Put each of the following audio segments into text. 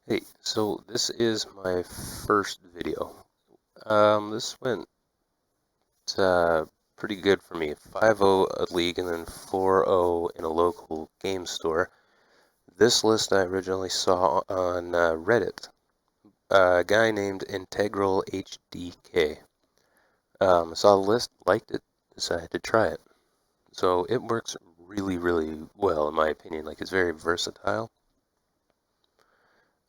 Hey, so this is my first video. This went uh, pretty good for me. 5-0 a league and then 4-0 in a local game store. This list I originally saw on Reddit. A guy named IntegralHDK. Saw the list, liked it, decided to try it. So it works really, really well in my opinion. Like it's very versatile.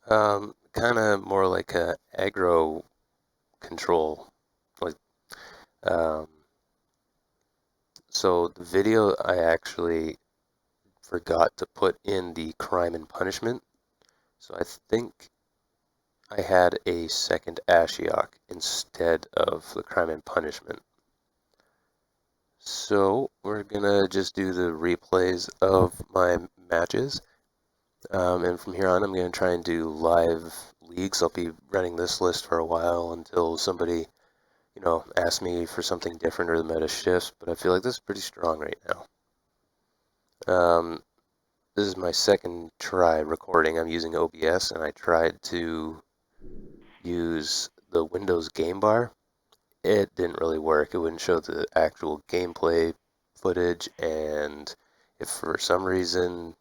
Kind of more like a aggro control. Like um, So the video I actually forgot to put in the crime and punishment. So I think I had a second Ashiok instead of the crime and punishment. So we're gonna just do the replays of my matches. And from here on, I'm gonna try and do live leagues. I'll be running this list for a while until somebody, asks me for something different or the meta shifts. But I feel like this is pretty strong right now. This is my second try recording. I'm using OBS and I tried to use the Windows game bar. It didn't really work. It wouldn't show the actual gameplay footage, and if for some reason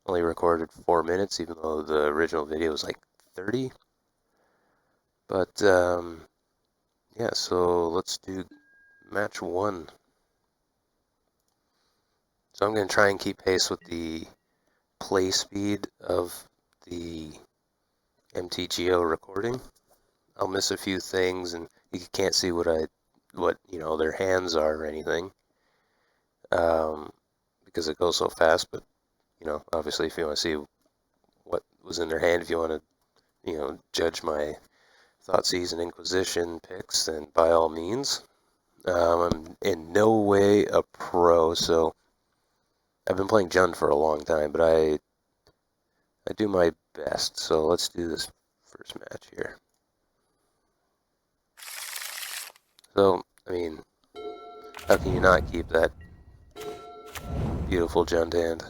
only recorded 4 minutes, even though the original video was like 30. But yeah, so let's do match one. So I'm going to try and keep pace with the play speed of the MTGO recording. I'll miss a few things, and you can't see what their hands are or anything, because it goes so fast. But obviously, if you want to see what was in their hand, if you want to, judge my Thoughtseize and Inquisition picks, then by all means. I'm in no way a pro, so I've been playing Jund for a long time, but I do my best. So let's do this first match here. So I mean, how can you not keep that beautiful Jund hand?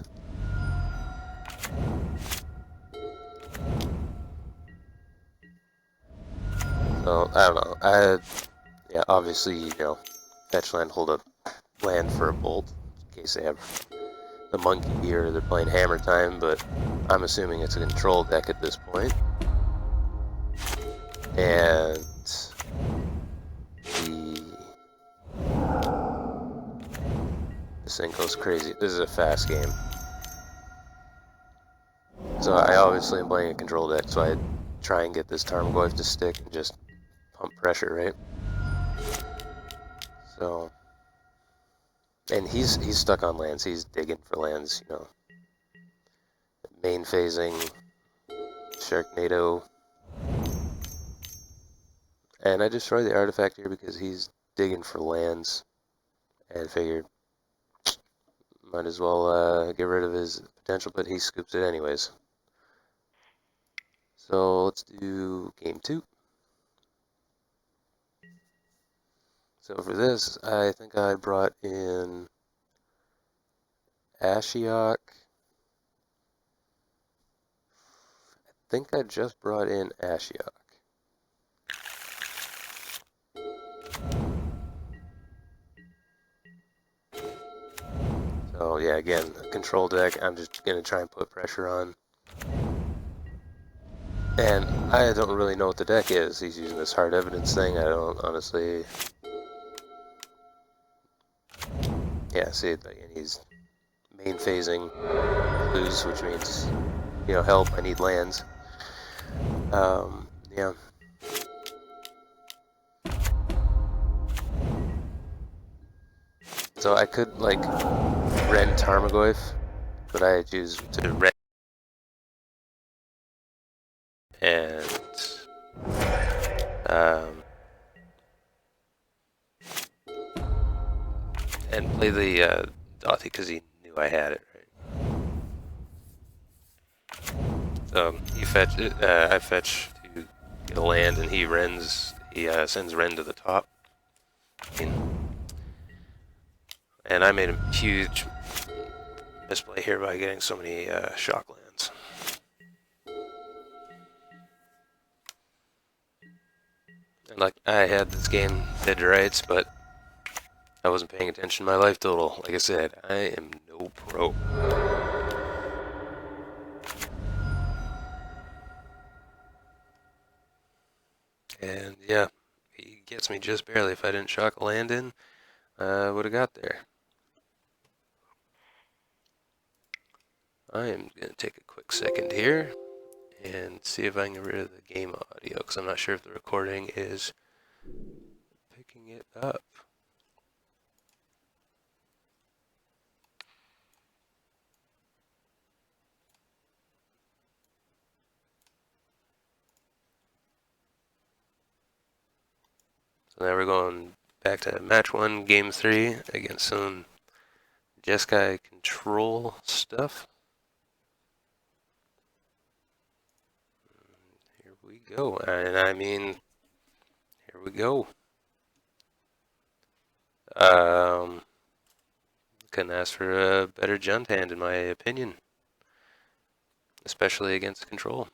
So I don't know. Yeah, obviously, fetch land, hold up land for a bolt in case they have the monkey or they're playing hammer time, but I'm assuming it's a control deck at this point. And this thing goes crazy. This is a fast game. So I obviously am playing a control deck, so I try and get this Tarmogoyf to stick and just pump pressure, right? So, and he's stuck on lands. He's digging for lands, main phasing, Sharknado. And I destroy the artifact here because he's digging for lands and figured might as well get rid of his potential, but he scoops it anyways. So let's do game two. So for this, I think I brought in Ashiok. I think I just brought in Ashiok. So yeah, again, control deck. I'm just gonna try and put pressure on. And I don't really know what the deck is. He's using this hard evidence thing. I don't honestly. Yeah, see, and he's main phasing lose, which means, help. I need lands. Yeah. So I could rend Tarmogoyf, but I choose to rend and um, play the Dothy because he knew I had it. Right? So he fetch I fetch to get a land, and he rends. He sends Ren to the top. And I made a huge misplay here by getting so many shock lands. like I had this game dead to rights, but I wasn't paying attention to my life total. Like I said, I am no pro. And yeah, he gets me just barely. If I didn't shock a land in, I would have got there. I am going to take a quick second here and see if I can get rid of the game audio, because I'm not sure if the recording is picking it up. So now we're going back to match 1, game 3 against some Jeskai control stuff. Here we go, and I mean, here we go. Couldn't ask for a better Junt hand in my opinion, especially against control.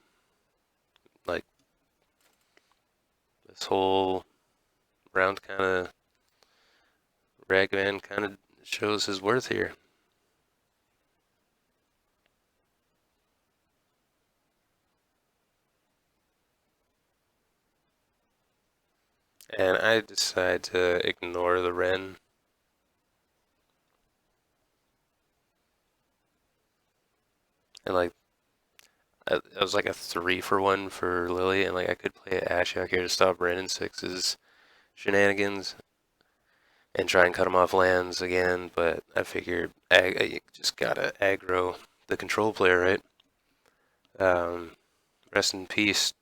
Like, this whole round kind of, Ragman kind of shows his worth here. And I decide to ignore the Ren. And like, I was like a 3-for-1 for Lily, and like I could play Ashok here to stop Ren and Six's shenanigans and try and cut him off lands again, but I figured I just gotta aggro the control player, right? Rest in peace.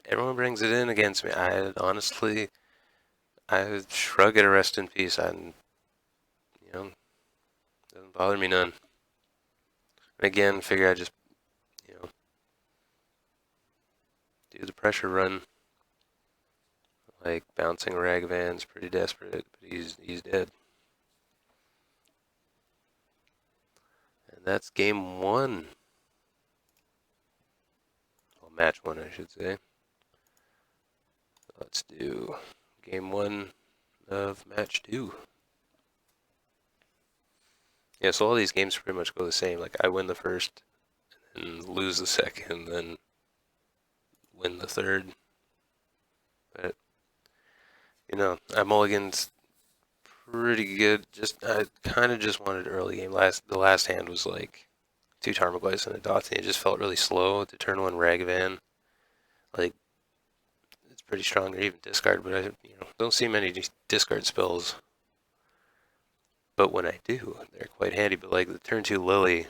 Everyone brings it in against me. I honestly, I shrug at a rest in peace. Doesn't bother me none. And again, figure I just, do the pressure run. Like, bouncing Ragavan's pretty desperate, but he's dead. And that's game 1. Well, match 1, I should say. Let's do game 1 of match 2. Yeah, so all these games pretty much go the same. Like, I win the first, and lose the second, then win the third. But, I mulliganed pretty good. I kind of just wanted early game. The last hand was like 2 Tarmogoyfs and a Dotsie. It just felt really slow to turn 1 Ragavan. Like, it's pretty strong to even discard, but I don't see many discard spells. But when I do, they're quite handy. But like the turn 2 Lily,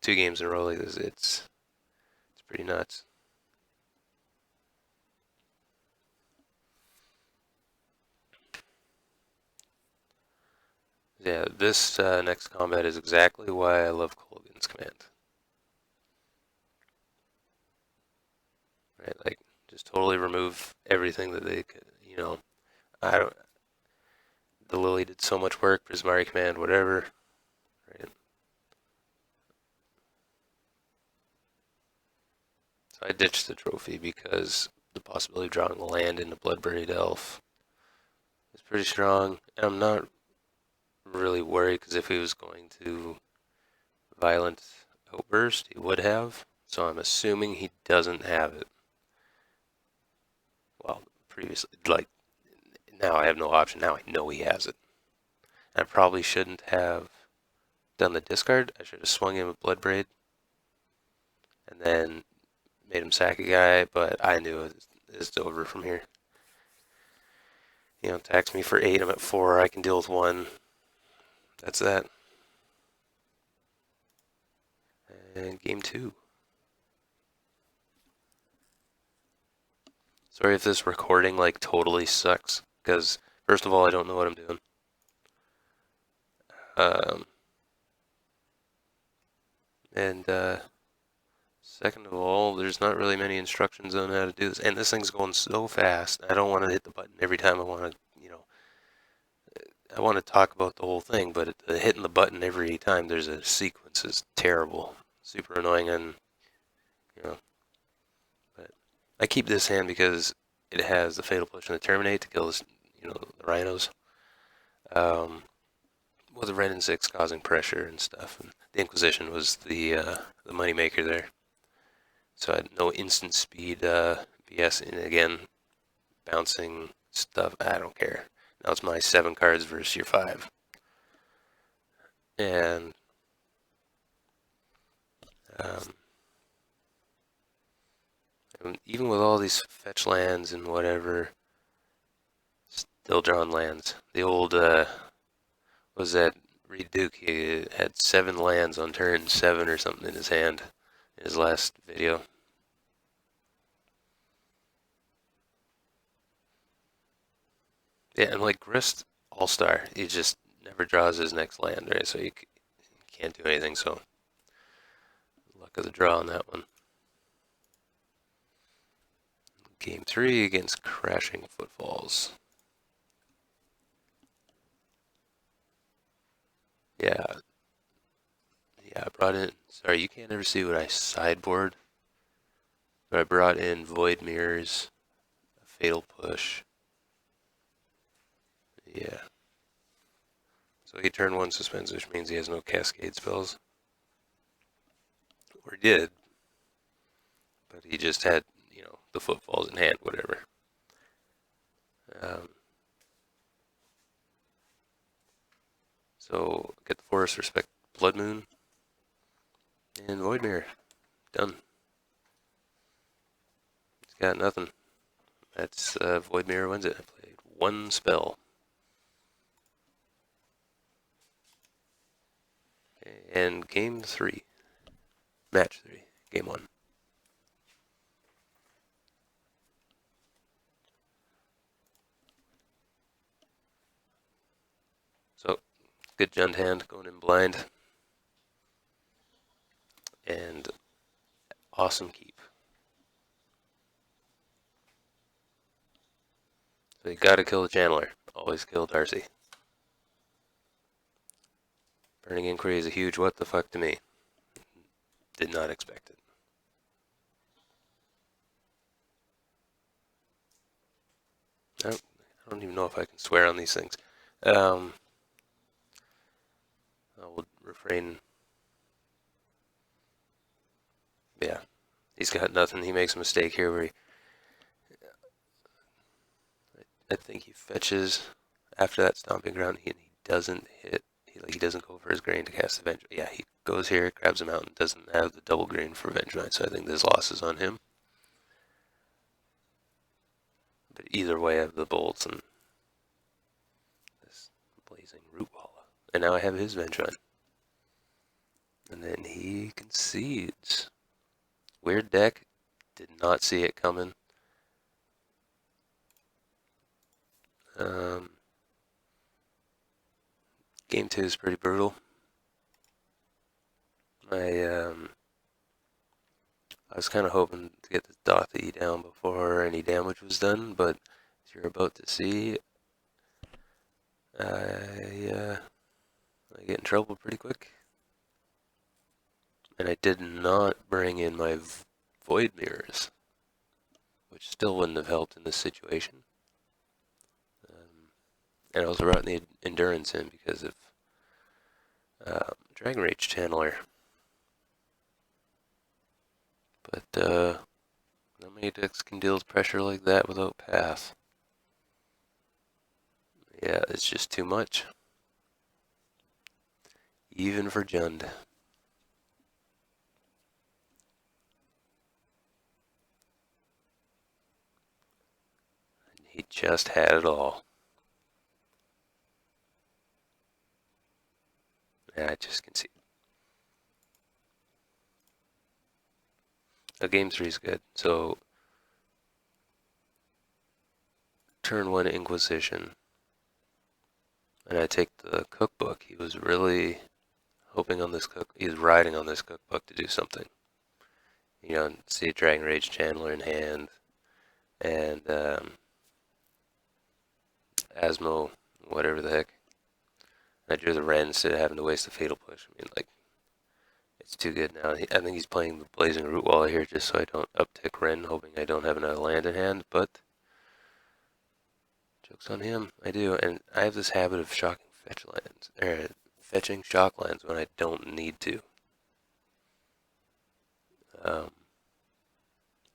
2 games in a row like this, it's pretty nuts. Yeah, this next combat is exactly why I love Kolgan's command. Right, like, just totally remove everything that they could, I don't. The Lily did so much work, Prismari command, whatever. Right. So I ditched the trophy because the possibility of drawing a land into Bloodburied Elf is pretty strong. And I'm not really worried because if he was going to Violent Outburst, he would have. So I'm assuming he doesn't have it. Well, previously, like, now I have no option. Now I know he has it. I probably shouldn't have done the discard. I should have swung him with Bloodbraid and then made him sack a guy, but I knew it's over from here. Attacks me for 8, I'm at 4, I can deal with 1. That's that. And game 2. Sorry if this recording, like, totally sucks, because, first of all, I don't know what I'm doing. Second of all, there's not really many instructions on how to do this. And this thing's going so fast, I don't want to hit the button every time I want to, I want to talk about the whole thing, but hitting the button every time there's a sequence is terrible. Super annoying, and, but I keep this hand because it has the Fatal Push and the Terminate to kill the rhinos. With a Ren and 6 causing pressure and stuff. And the Inquisition was the money maker there. So I had no instant speed BS, and again, bouncing stuff, I don't care. Now it's my 7 cards versus your 5. And even with all these fetch lands and whatever, still drawing lands. The old, was that Reed Duke, he had 7 lands on turn 7 or something in his hand in his last video. Yeah, and like Grist All-Star, he just never draws his next land, right? So you can't do anything, so luck of the draw on that one. Game 3 against Crashing Footfalls. Yeah, I brought in, sorry, you can't ever see what I sideboard, but I brought in Void Mirrors, a Fatal Push. Yeah. So he turned 1 suspends, which means he has no Cascade spells. Or he did, but he just had, the Footfalls in hand, whatever. So get the Forest, respect Blood Moon, and Void Mirror. Done. He's got nothing. That's Void Mirror wins it. I played 1 spell. And game 3. Match 3. Game 1. So, good Jund hand, going in blind. And awesome keep. So you gotta kill the Channeler. Always kill Darcy. Burning Inquiry is a huge what the fuck to me. Did not expect it. I don't even know if I can swear on these things. I will refrain. Yeah, he's got nothing. He makes a mistake here where I think he fetches after that Stomping Ground, and he doesn't hit. He doesn't go for his grain to cast Avenge. Yeah, he goes here, grabs him out, and doesn't have the double grain for Vengevine, so I think this loss is on him. But either way, I have the bolts and this blazing root wall. And now I have his Vengevine. And then he concedes. Weird deck. Did not see it coming. Game 2 is pretty brutal. I was kind of hoping to get the Dothy down before any damage was done, but as you're about to see, I get in trouble pretty quick. And I did not bring in my Void Mirrors, which still wouldn't have helped in this situation. And I also brought the Endurance in because of Dragon Rage Channeler. But not many decks can deal with pressure like that without Path. Yeah, it's just too much. Even for Jund. He just had it all. Yeah, I just can see. Game 3 is good. So, turn 1 Inquisition. And I take the cookbook. He was really hoping on this he's riding on this cookbook to do something. See a Dragon Rage Channeler in hand. And Asmo, whatever the heck. I drew the Ren instead of having to waste a Fatal Push. I mean, it's too good now. I think he's playing the Blazing Root Wall here just so I don't uptick Ren, hoping I don't have another land in hand, but Joke's on him. I do, and I have this habit of shocking fetch lands, or fetching shock lands when I don't need to. Um,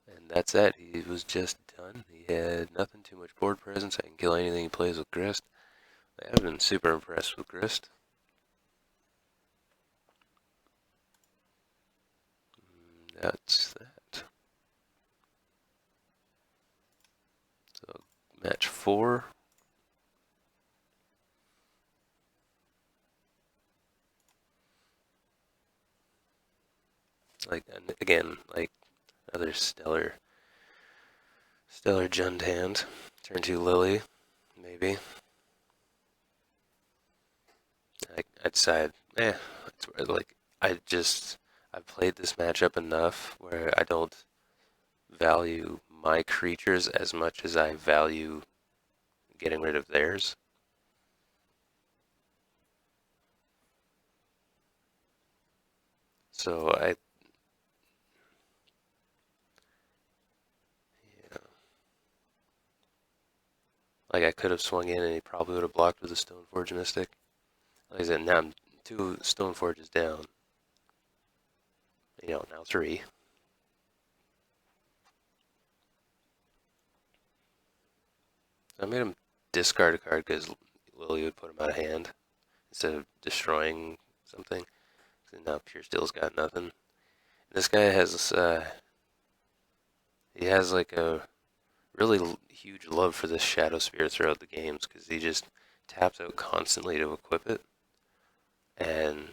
and that's that. He was just done. He had nothing too much board presence. I can kill anything he plays with Grist. I've been super impressed with Grist. That's that. So match 4. Like, and again, like another stellar Jund hand. Turn 2 Lily, maybe. I decide, it's like I've played this matchup enough where I don't value my creatures as much as I value getting rid of theirs. So yeah, like I could have swung in and he probably would have blocked with a Stoneforge Mystic. Like I said, now I'm 2 Stoneforges down. Now 3. I made him discard a card because Lily would put him out of hand instead of destroying something. And now Pure Steel's got nothing. This guy has he has like a really huge love for this Shadow Spear throughout the games because he just taps out constantly to equip it, and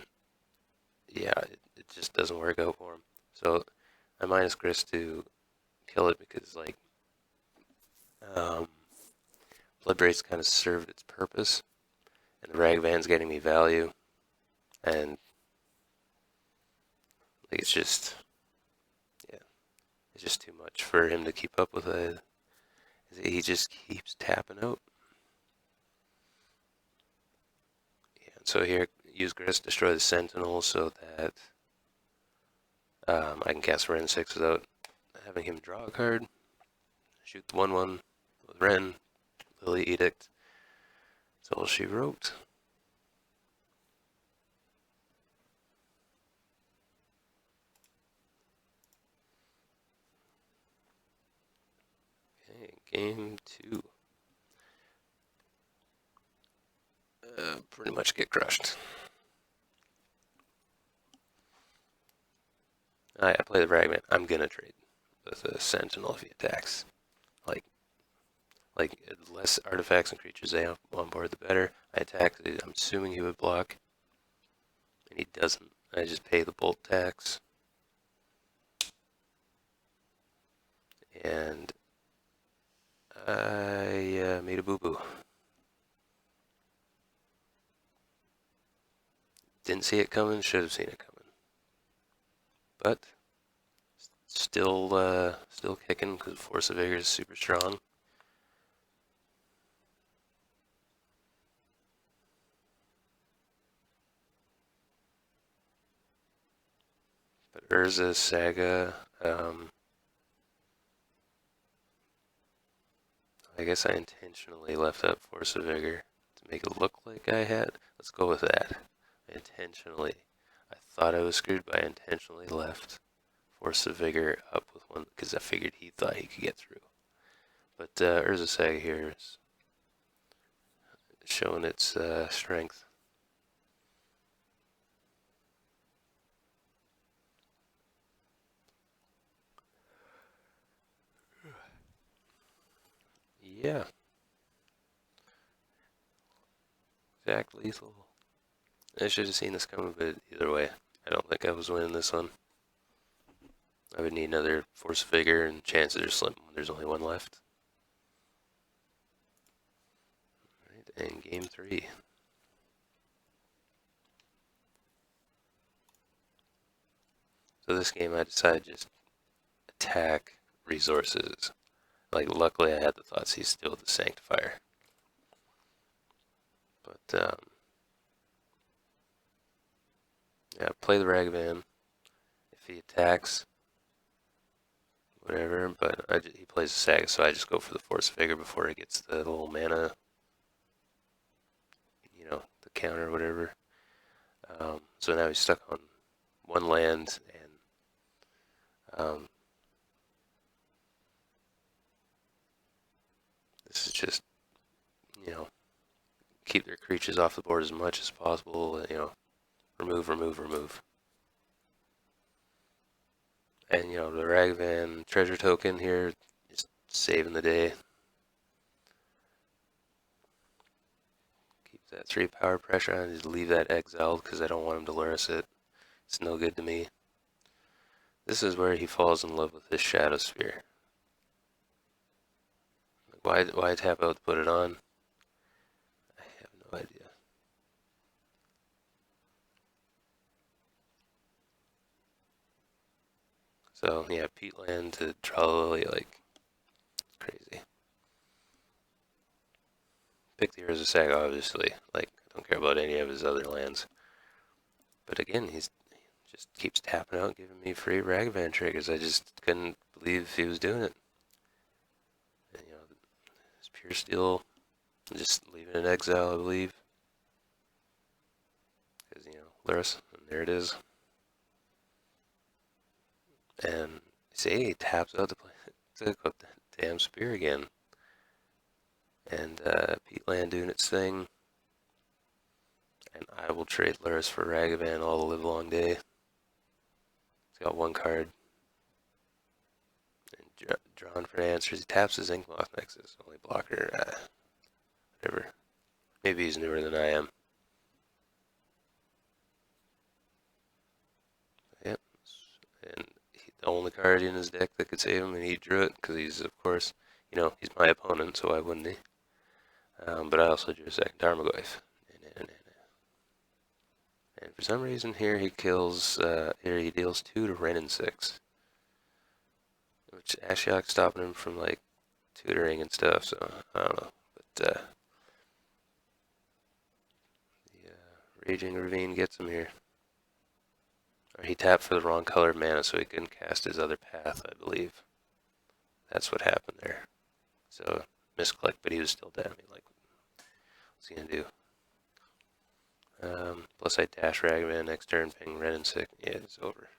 yeah, it just doesn't work out for him. So I minus Grist to kill it because like Bloodbraid's kind of served its purpose, and the Ragvan's getting me value, and like, it's just too much for him to keep up with it. He just keeps tapping out. Yeah, so here, use Grist, destroy the Sentinel so that I can cast Ren 6 without having him draw a card. Shoot the 1/1 with Ren, Lily Edict. That's all she wrote. Okay, game 2. Pretty much get crushed. I play the Ragman. I'm gonna trade with a Sentinel if he attacks. Like the less artifacts and creatures they have on board, the better. I attack. I'm assuming he would block, and he doesn't. I just pay the bolt tax, and I made a boo-boo. Didn't see it coming. Should have seen it coming, but still kicking because Force of Vigor is super strong. But Urza Saga, I guess I intentionally left out Force of Vigor to make it look like I had. Let's go with that. Intentionally. I thought I was screwed, but I intentionally left Force of Vigor up with one because I figured he thought he could get through. But Urza Saga here is showing its strength. Yeah. Exact lethal. I should have seen this coming, but either way, I don't think I was winning this one. I would need another Force of Vigor, and chances are slim when there's only one left. Alright, and game 3. So this game I decided to just attack resources. Like, luckily I had the Thoughtseize still with the Sanctifier. But, yeah, play the Ragavan. If he attacks, whatever, but he plays a Saga, so I just go for the Force Vigor before he gets the little mana, the counter or whatever. So now he's stuck on one land, and this is just, keep their creatures off the board as much as possible, remove, remove, remove. And, the Ragavan treasure token here is saving the day. Keep that 3 power pressure on, just leave that exiled because I don't want him to Lurrus it. It's no good to me. This is where he falls in love with this Shadow Sphere. Why tap out to put it on? I have no idea. So, yeah, Peatland to draw Lily, like, crazy. Pick the Urza Saga, obviously. Like, I don't care about any of his other lands. But again, he's just keeps tapping out, giving me free Ragavan triggers. I just couldn't believe he was doing it. And, it's pure steel. Just leaving in exile, I believe. Because, Lurrus, and there it is. And see, he taps out to play to equip that damn spear again. And Peatland doing its thing. And I will trade Lurrus for Ragavan all the live long day. He's got 1 card. And drawn for answers. He taps his Inkmoth Nexus. Only blocker. Whatever. Maybe he's newer than I am. Yep. And the only card in his deck that could save him, and he drew it because he's, of course, he's my opponent, so why wouldn't he? But I also drew a second Tarmogoyf. And for some reason here he kills, here he deals 2 to Wrenn and 6. Which Ashiok's stopping him from, like, tutoring and stuff, so I don't know. But, the Raging Ravine gets him here. Or he tapped for the wrong color of mana so he couldn't cast his other path, I believe. That's what happened there. So, misclick, but he was still dead. I mean, like, what's he gonna do? Plus I dash Ragavan next turn, ping Wrenn and 6. Yeah, it's over.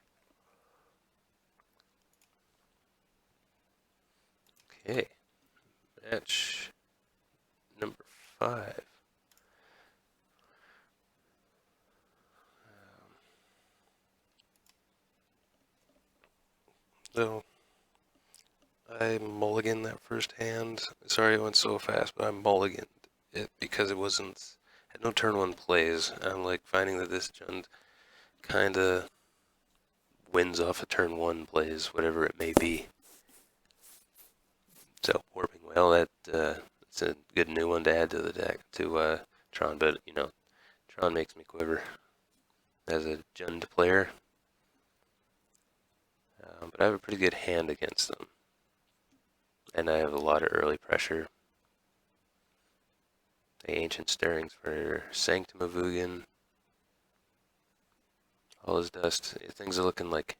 Okay. Match number 5. So, I mulliganed that first hand. Sorry it went so fast, but I mulliganed it because it had no turn 1 plays. I'm like finding that this Jund kind of wins off a turn 1 plays, whatever it may be. So, Warping Whale, it's a good new one to add to the deck, to Tron, but, Tron makes me quiver as a Jund player. But I have a pretty good hand against them. And I have a lot of early pressure. The Ancient Stirrings for Sanctum of Ugin. All his dust. Things are looking like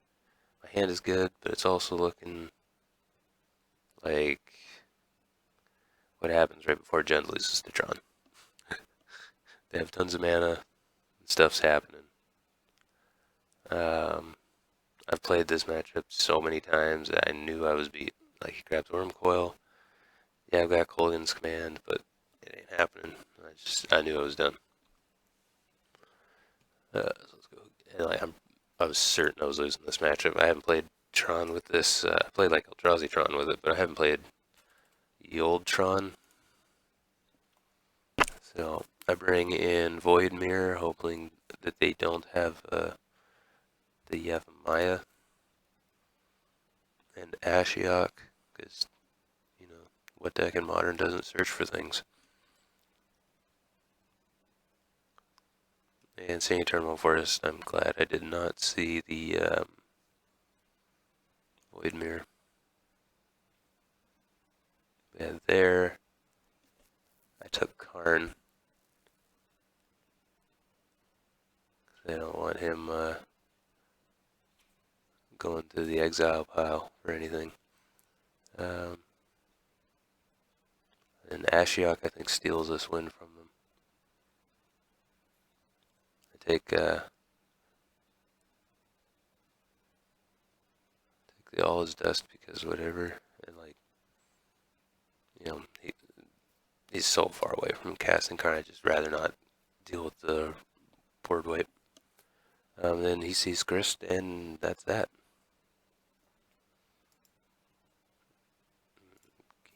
my hand is good, but it's also looking like what happens right before Jund loses to Tron. They have tons of mana, and stuff's happening. I've played this matchup so many times that I knew I was beat. Like, he grabs Worm Coil. Yeah, I've got Kolaghan's Command, but it ain't happening. I knew I was done. So let's go. And I was certain I was losing this matchup. I haven't played Tron with this. I played like Eldrazi Tron with it, but I haven't played the old Tron. So I bring in Void Mirror, hoping that they don't have the Yavimaya and Ashiok, because, what deck in Modern doesn't search for things? And seeing Eternal Forest, I'm glad I did not see the Void Mirror. And there, I took Karn. I don't want him going to the exile pile or anything. Um, and Ashiok, I think, steals this win from them. I take the all is dust because whatever, and like, he's so far away from casting card. I'd just rather not deal with the board wipe. Then he sees Grist, and that's that.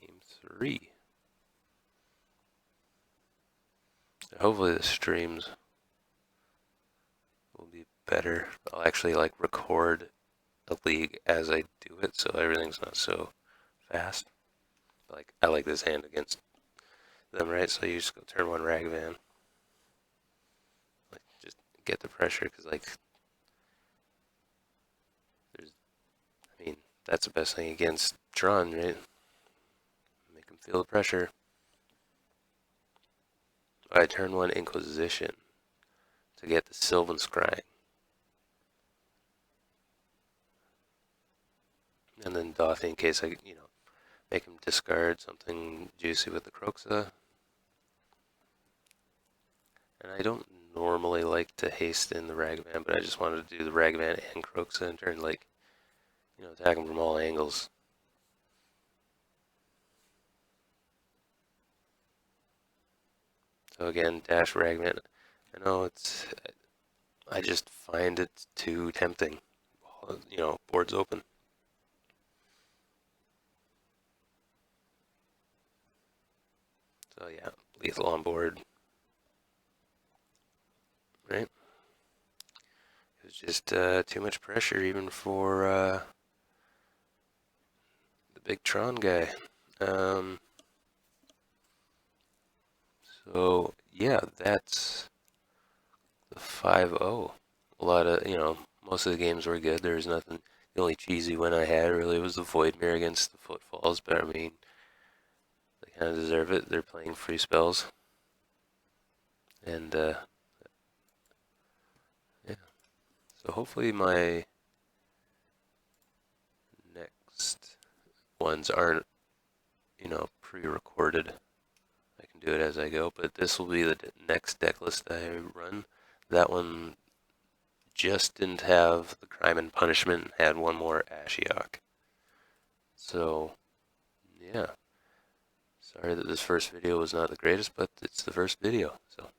Game 3. Hopefully the streams will be better. I'll actually like record a league as I do it, so everything's not so fast. Like I like this hand against them, right? So you just go turn one Ragavan, like just get the pressure, because like I mean that's the best thing against Tron, right? Make him feel the pressure. I turn one Inquisition to get the Sylvan Scrying. And then Dothy in case I, make him discard something juicy with the Croxa. And I don't normally like to haste in the Ragavan, but I just wanted to do the Ragavan and Croxa and turn, like, attack him from all angles. So again, dash Ragavan. I know I just find it too tempting. Board's open. So yeah, lethal on board. Right? It was just too much pressure even for the big Tron guy. So yeah, that's the 5-0. A lot of, most of the games were good. There was nothing. The only cheesy win I had really was the Voidmere against the Footfalls, but I mean, they kind of deserve it. They're playing free spells. And, yeah. So hopefully my next ones aren't, pre-recorded. I can do it as I go, but this will be the next deck list I run. That one just didn't have the Crime and Punishment, had one more Ashiok. So, yeah. Sorry that this first video was not the greatest, but it's the first video, so.